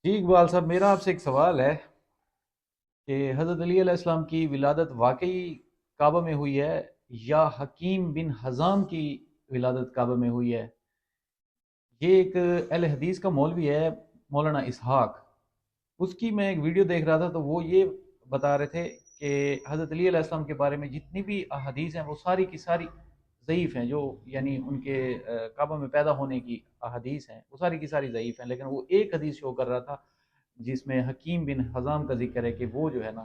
جی اقبال صاحب، میرا آپ سے ایک سوال ہے کہ حضرت علی علیہ السلام کی ولادت واقعی کعبہ میں ہوئی ہے یا حکیم بن حزام کی ولادت کعبہ میں ہوئی ہے؟ یہ ایک اہل حدیث کا مولوی ہے، مولانا اسحاق. اس کی میں ایک ویڈیو دیکھ رہا تھا تو وہ یہ بتا رہے تھے کہ حضرت علی علیہ السلام کے بارے میں جتنی بھی احادیث ہیں وہ ساری کی ساری ضعیف ہیں، جو یعنی ان کے کعبہ میں پیدا ہونے کی احادیث ہیں وہ ساری کی ساری ضعیف ہیں، لیکن وہ ایک حدیث شو کر رہا تھا جس میں حکیم بن حزام کا ذکر ہے کہ وہ جو ہے نا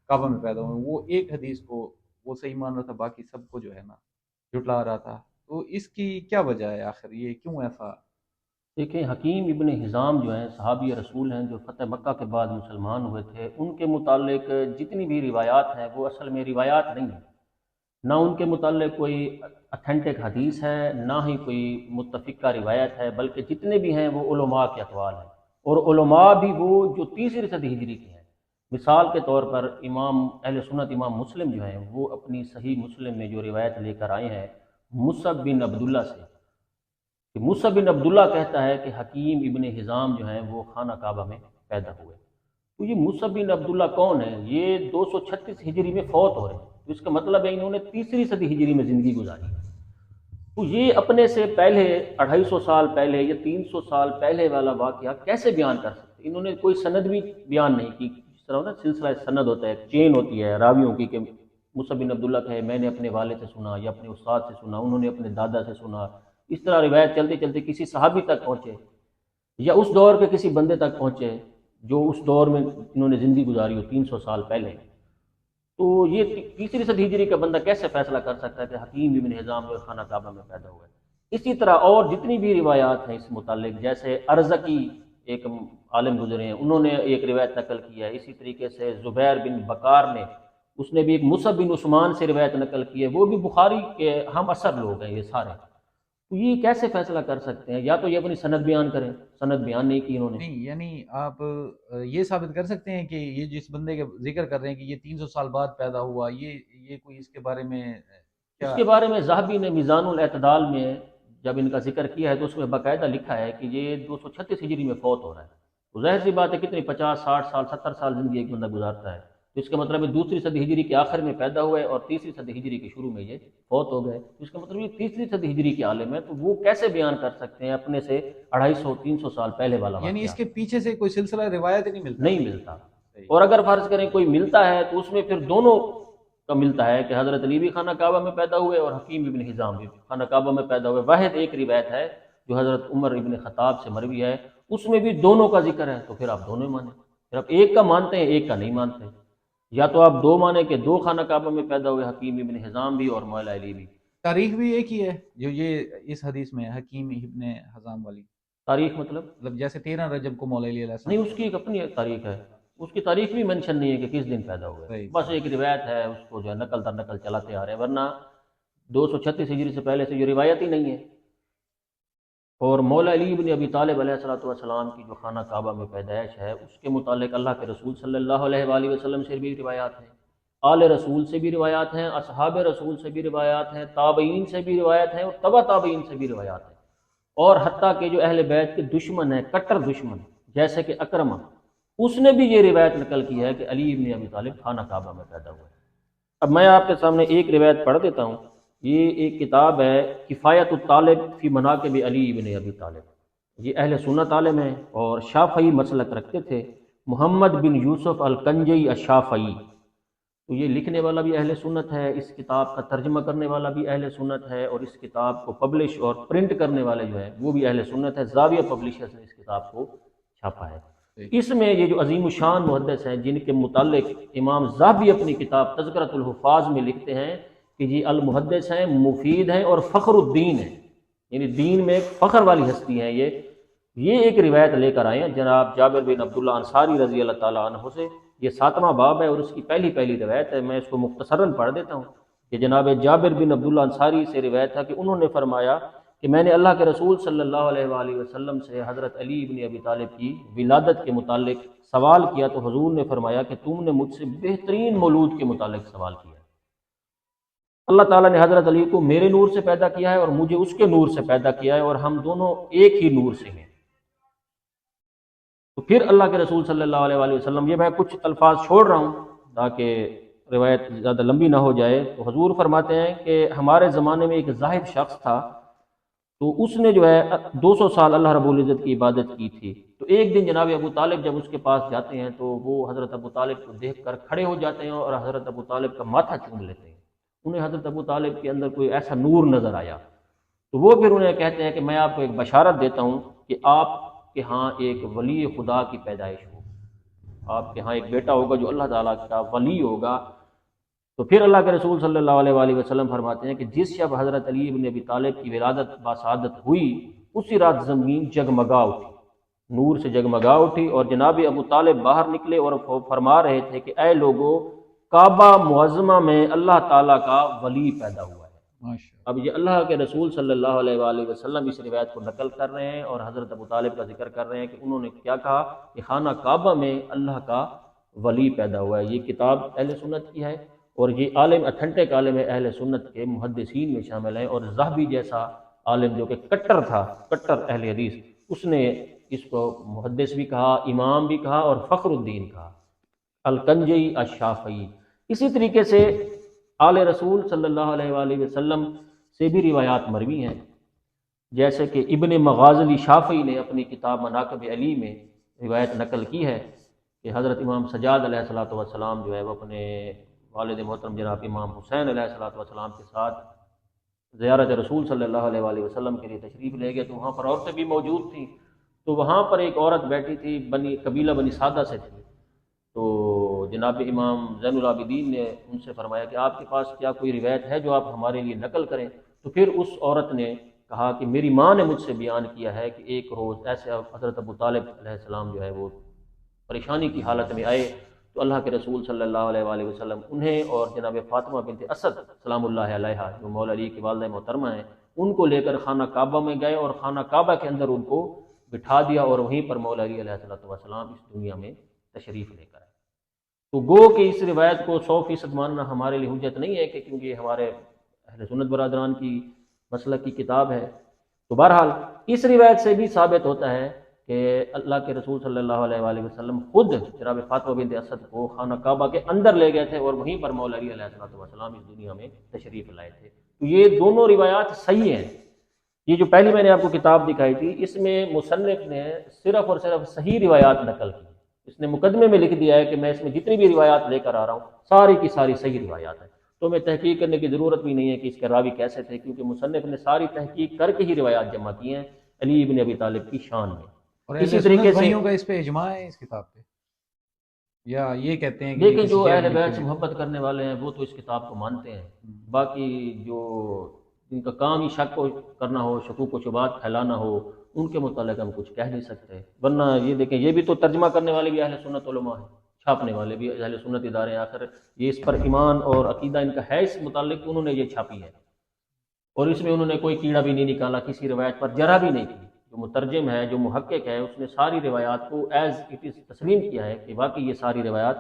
کعبہ میں پیدا ہوئے. وہ ایک حدیث کو وہ صحیح مان رہا تھا، باقی سب کو جو ہے نا جھٹلا رہا تھا. تو اس کی کیا وجہ ہے آخر، یہ کیوں ایسا؟ دیکھیں، حکیم ابن حزام جو ہیں صحابی رسول ہیں جو فتح مکہ کے بعد مسلمان ہوئے تھے. ان کے متعلق جتنی بھی روایات ہیں وہ اصل میں روایات نہیں ہیں. نہ ان کے متعلق کوئی اتھینٹک حدیث ہے، نہ ہی کوئی متفقہ روایت ہے، بلکہ جتنے بھی ہیں وہ علماء کے اقوال ہیں. اور علماء بھی وہ جو تیسری صدی ہجری کے ہیں. مثال کے طور پر امام اہل سنت امام مسلم جو ہیں وہ اپنی صحیح مسلم میں جو روایت لے کر آئے ہیں مصعب بن عبداللہ سے، کہ مصعب بن عبداللہ کہتا ہے کہ حکیم ابن حزام جو ہیں وہ خانہ کعبہ میں پیدا ہوئے. تو یہ مصعب بن عبداللہ کون ہے؟ یہ 236 ہجری میں فوت ہو رہے ہیں، تو اس کا مطلب ہے انہوں نے تیسری صدی ہجری میں زندگی گزاری ہے. تو یہ اپنے سے پہلے 250 سال پہلے یا 300 سال پہلے والا واقعہ کیسے بیان کر سکتے؟ انہوں نے کوئی سند بھی بیان نہیں کی. جس طرح ہوتا ہے سلسلہ سند ہوتا ہے، چین ہوتی ہے راویوں کی، کہ مصعب بن عبداللہ کہے میں نے اپنے والد سے سنا یا اپنے استاد سے سنا، انہوں نے اپنے دادا سے سنا. اس طرح روایت چلتے چلتے کسی صحابی تک پہنچے یا اس دور کے کسی بندے تک پہنچے جو اس دور میں انہوں نے زندگی گزاری ہو 300 سال پہلے. تو یہ تیسری صدی ہجری کا بندہ کیسے فیصلہ کر سکتا ہے کہ حکیم ابن حزام جو خانہ کعبہ میں پیدا ہوا ہے؟ اسی طرح اور جتنی بھی روایات ہیں اس متعلق، جیسے ارزقی ایک عالم گزرے ہیں، انہوں نے ایک روایت نقل کی ہے. اسی طریقے سے زبیر بن بکار نے، اس نے بھی ایک مصعب بن عثمان سے روایت نقل کی ہے. وہ بھی بخاری کے ہم اثر لوگ ہیں یہ سارے. تو یہ کیسے فیصلہ کر سکتے ہیں؟ یا تو یہ اپنی سند بیان کریں، سند بیان نہیں کی انہوں نے. نہیں یعنی آپ یہ ثابت کر سکتے ہیں کہ یہ جس بندے کے ذکر کر رہے ہیں کہ یہ 300 سال بعد پیدا ہوا، یہ کوئی اس کے بارے میں اس کیا؟ کے بارے میں ذہبی نے میزان الاعتدال میں جب ان کا ذکر کیا ہے تو اس میں باقاعدہ لکھا ہے کہ یہ 236 ہجری میں فوت ہو رہا ہے. تو ظاہر سی بات ہے کتنی 50 60 سال 70 سال زندگی ایک بندہ گزارتا ہے. تو اس کا مطلب ہے دوسری صدی ہجری کے آخر میں پیدا ہوئے اور تیسری صدی ہجری کے شروع میں یہ فوت ہو گئے. تو اس کا مطلب یہ تیسری صدی ہجری کے عالم ہے. تو وہ کیسے بیان کر سکتے ہیں اپنے سے 250 300 سال پہلے والا یعنی اس واقعہ؟ کے پیچھے سے کوئی سلسلہ روایت نہیں ملتا. نہیں ملتا. صحیح. اور اگر فرض کریں کوئی ملتا ہے تو اس میں پھر دونوں کا ملتا ہے کہ حضرت علی بھی خانہ کعبہ میں پیدا ہوئے اور حکیم ابن حزام بھی خانہ کعبہ میں پیدا ہوئے. واحد ایک روایت ہے جو حضرت عمر ابن خطاب سے مروی ہے، اس میں بھی دونوں کا ذکر ہے. تو پھر آپ دونوں مانیں. پھر آپ ایک کا مانتے ہیں ایک کا نہیں مانتے. یا تو آپ دو مانیں کہ دو خانہ کعبہ میں پیدا ہوئے، حکیم ابن حزام بھی اور مولا علی بھی. تاریخ بھی ایک ہی ہے جو یہ اس حدیث میں ہے، حکیم ابن حزام والی. تاریخ مطلب؟ مطلب جیسے 13 رجب کو مولا علی علیہ نہیں، السلام اس کی ایک اپنی تاریخ ہے. اس کی تاریخ بھی مینشن نہیں ہے کہ کس دن پیدا ہوئے. صحیح بس صحیح. ایک روایت ہے، اس کو جو ہے نقل در نقل چلاتے آ رہے ہیں. ورنہ 236 ہجری سے پہلے سے یہ روایت ہی نہیں ہے. اور مولا علی بن ابی طالب علیہ الصلوۃ والسلام کی جو خانہ کعبہ میں پیدائش ہے اس کے متعلق اللہ کے رسول صلی اللہ علیہ وآلہ وسلم سے بھی روایات ہیں، آل رسول سے بھی روایات ہیں، اصحاب رسول سے بھی روایات ہیں، تابعین سے بھی روایات ہیں اور تبع تابعین سے بھی روایات ہیں. اور حتیٰ کہ جو اہل بیت کے دشمن ہیں، کٹر دشمن، جیسے کہ اکرمہ، اس نے بھی یہ روایت نقل کی ہے کہ علی بن ابی طالب خانہ کعبہ میں پیدا ہوئے. اب میں آپ کے سامنے ایک روایت پڑھ دیتا ہوں. یہ ایک کتاب ہے کفایت الطالب فی مناقب علی بن ابی طالب. یہ اہل سنت عالم ہیں اور شافعی مسلک رکھتے تھے. محمد بن یوسف الکنجی الشافعی. تو یہ لکھنے والا بھی اہل سنت ہے، اس کتاب کا ترجمہ کرنے والا بھی اہل سنت ہے، اور اس کتاب کو پبلش اور پرنٹ کرنے والے جو ہیں وہ بھی اہل سنت ہے. زاویہ پبلشرز نے اس کتاب کو چھاپا ہے. صحیح. اس میں یہ جو عظیم الشان محدث ہیں جن کے متعلق امام ذہبی اپنی کتاب تذکرۃ الحفاظ میں لکھتے ہیں کہ یہ المحدث ہیں، مفید ہیں اور فخر الدین ہیں، یعنی دین میں ایک فخر والی ہستی ہیں. یہ ایک روایت لے کر آئے ہیں جناب جابر بن عبداللہ انصاری رضی اللہ تعالیٰ عنہ سے. یہ 7واں باب ہے اور اس کی پہلی روایت ہے. میں اس کو مختصراً پڑھ دیتا ہوں کہ جناب جابر بن عبداللہ انصاری سے روایت ہے کہ انہوں نے فرمایا کہ میں نے اللہ کے رسول صلی اللہ علیہ وآلہ وسلم سے حضرت علی بن ابی طالب کی ولادت کے متعلق سوال کیا تو حضور نے فرمایا کہ تم نے مجھ سے بہترین مولود کے متعلق سوال کیا ہے. اللہ تعالیٰ نے حضرت علی کو میرے نور سے پیدا کیا ہے اور مجھے اس کے نور سے پیدا کیا ہے، اور ہم دونوں ایک ہی نور سے ہیں. تو پھر اللہ کے رسول صلی اللہ علیہ وآلہ وسلم، یہ میں کچھ الفاظ چھوڑ رہا ہوں تاکہ روایت زیادہ لمبی نہ ہو جائے، تو حضور فرماتے ہیں کہ ہمارے زمانے میں ایک زاہد شخص تھا، تو اس نے جو ہے 200 سال اللہ رب العزت کی عبادت کی تھی۔ تو ایک دن جناب ابو طالب جب اس کے پاس جاتے ہیں تو وہ حضرت ابو طالب کو دیکھ کر کھڑے ہو جاتے ہیں اور حضرت ابو طالب کا ماتھا چوم لیتے ہیں۔ انہیں حضرت ابو طالب کے اندر کوئی ایسا نور نظر آیا، تو وہ پھر انہیں کہتے ہیں کہ میں آپ کو ایک بشارت دیتا ہوں کہ آپ کے ہاں ایک ولی خدا کی پیدائش ہو، آپ کے ہاں ایک بیٹا ہوگا جو اللہ تعالیٰ کا ولی ہوگا۔ تو پھر اللہ کے رسول صلی اللہ علیہ وآلہ وسلم فرماتے ہیں کہ جس شب حضرت علی ابن ابی طالب کی ولادت باسعادت ہوئی، اسی رات زمین جگمگا اٹھی، نور سے جگمگا اٹھی، اور جناب ابو طالب باہر نکلے اور فرما رہے تھے کہ اے لوگو، کعبہ معظمہ میں اللہ تعالیٰ کا ولی پیدا ہوا ہے۔ ماشاء اب یہ اللہ کے رسول صلی اللہ علیہ وآلہ وسلم اس روایت کو نقل کر رہے ہیں اور حضرت ابو طالب کا ذکر کر رہے ہیں کہ انہوں نے کیا کہا کہ خانہ کعبہ میں اللہ کا ولی پیدا ہوا ہے۔ یہ کتاب اہل سنت کی ہے، اور یہ عالم اتھنٹک عالم اہل سنت کے محدثین میں شامل ہیں، اور ذہبی جیسا عالم جو کہ کٹر تھا، کٹر اہل حدیث، اس نے اس کو محدث بھی کہا، امام بھی کہا، اور فخر الدین کہا، الکنجی الشافعی۔ اسی طریقے سے آل رسول صلی اللہ علیہ وآلہ وسلم سے بھی روایات مروی ہیں، جیسے کہ ابن مغازلی شافعی نے اپنی کتاب مناقب علی میں روایت نقل کی ہے کہ حضرت امام سجاد علیہ الصلوۃ والسلام جو ہے وہ اپنے والد محترم جناب امام حسین علیہ الصلوۃ والسلام کے ساتھ زیارت رسول صلی اللہ علیہ وآلہ وسلم کے لیے تشریف لے گئے، تو وہاں پر عورتیں بھی موجود تھیں، تو وہاں پر ایک عورت بیٹھی تھی، قبیلہ بنی سادہ سے تھی، تو جناب امام زین العابدین نے ان سے فرمایا کہ آپ کے پاس کیا کوئی روایت ہے جو آپ ہمارے لیے نقل کریں؟ تو پھر اس عورت نے کہا کہ میری ماں نے مجھ سے بیان کیا ہے کہ ایک روز ایسے حضرت ابو طالب علیہ السلام جو ہے وہ پریشانی کی حالت میں آئے، تو اللہ کے رسول صلی اللہ علیہ وآلہ وسلم انہیں اور جناب فاطمہ بنت اسد سلام اللہ علیہا جو مولا علی کی والدہ محترمہ ہیں، ان کو لے کر خانہ کعبہ میں گئے اور خانہ کعبہ کے اندر ان کو بٹھا دیا، اور وہیں پر مولا علی علیہ السلام اس دنیا میں تشریف لے کر آئے۔ تو گو کہ اس روایت کو 100% ماننا ہمارے لیے حجت نہیں ہے، کہ کیونکہ یہ ہمارے اہل سنت برادران کی مسلک کی کتاب ہے۔ تو بہرحال اس روایت سے بھی ثابت ہوتا ہے کہ اللہ کے رسول صلی اللہ علیہ وآلہ وسلم خود جناب فاطمہ بنت اسد کو خانہ کعبہ کے اندر لے گئے تھے، اور وہیں پر مولا علی علیہ السلام اس دنیا میں تشریف لائے تھے۔ تو یہ دونوں روایات صحیح ہیں۔ یہ جو پہلی میں نے آپ کو کتاب دکھائی تھی، اس میں مصنف نے صرف اور صرف صحیح روایات نقل کی، اس نے مقدمے میں لکھ دیا ہے کہ میں اس میں جتنی بھی روایات لے کر آ رہا ہوں ساری کی ساری صحیح روایات ہیں، تو میں تحقیق کرنے کی ضرورت بھی نہیں ہے کہ اس کے راوی کیسے تھے، کیونکہ مصنف نے ساری تحقیق کر کے ہی روایات جمع کی ہیں علی ابن ابی طالب کی شان میں۔ اور اسی اہل طریقے سنت سے بھائیوں کا اس پہ اجماع ہے اس کتاب پہ، یا یہ کہتے ہیں کہ یہ دیکھیں کسی جو جہل اہل لکھی بیت سے ہوئی؟ محبت کرنے والے ہیں وہ تو اس کتاب کو مانتے ہیں، باقی جو جن کا کام ہی شک کو کرنا ہو، شکوک و شبہات پھیلانا ہو، ان کے متعلق ہم کچھ کہہ نہیں سکتے۔ ورنہ یہ دیکھیں، یہ بھی تو ترجمہ کرنے والے بھی اہل سنت علماء ہیں، چھاپنے والے بھی اہل سنت ادارے ہیں، آخر یہ اس پر ایمان اور عقیدہ ان کا ہے اس متعلق، انہوں نے یہ چھاپی ہے، اور اس میں انہوں نے کوئی کیڑا بھی نہیں نکالا، کسی روایت پر جرح بھی نہیں کی۔ جو مترجم ہے، جو محقق ہے، اس نے ساری روایات کو ایز اٹ از تسلیم کیا ہے کہ واقعی یہ ساری روایات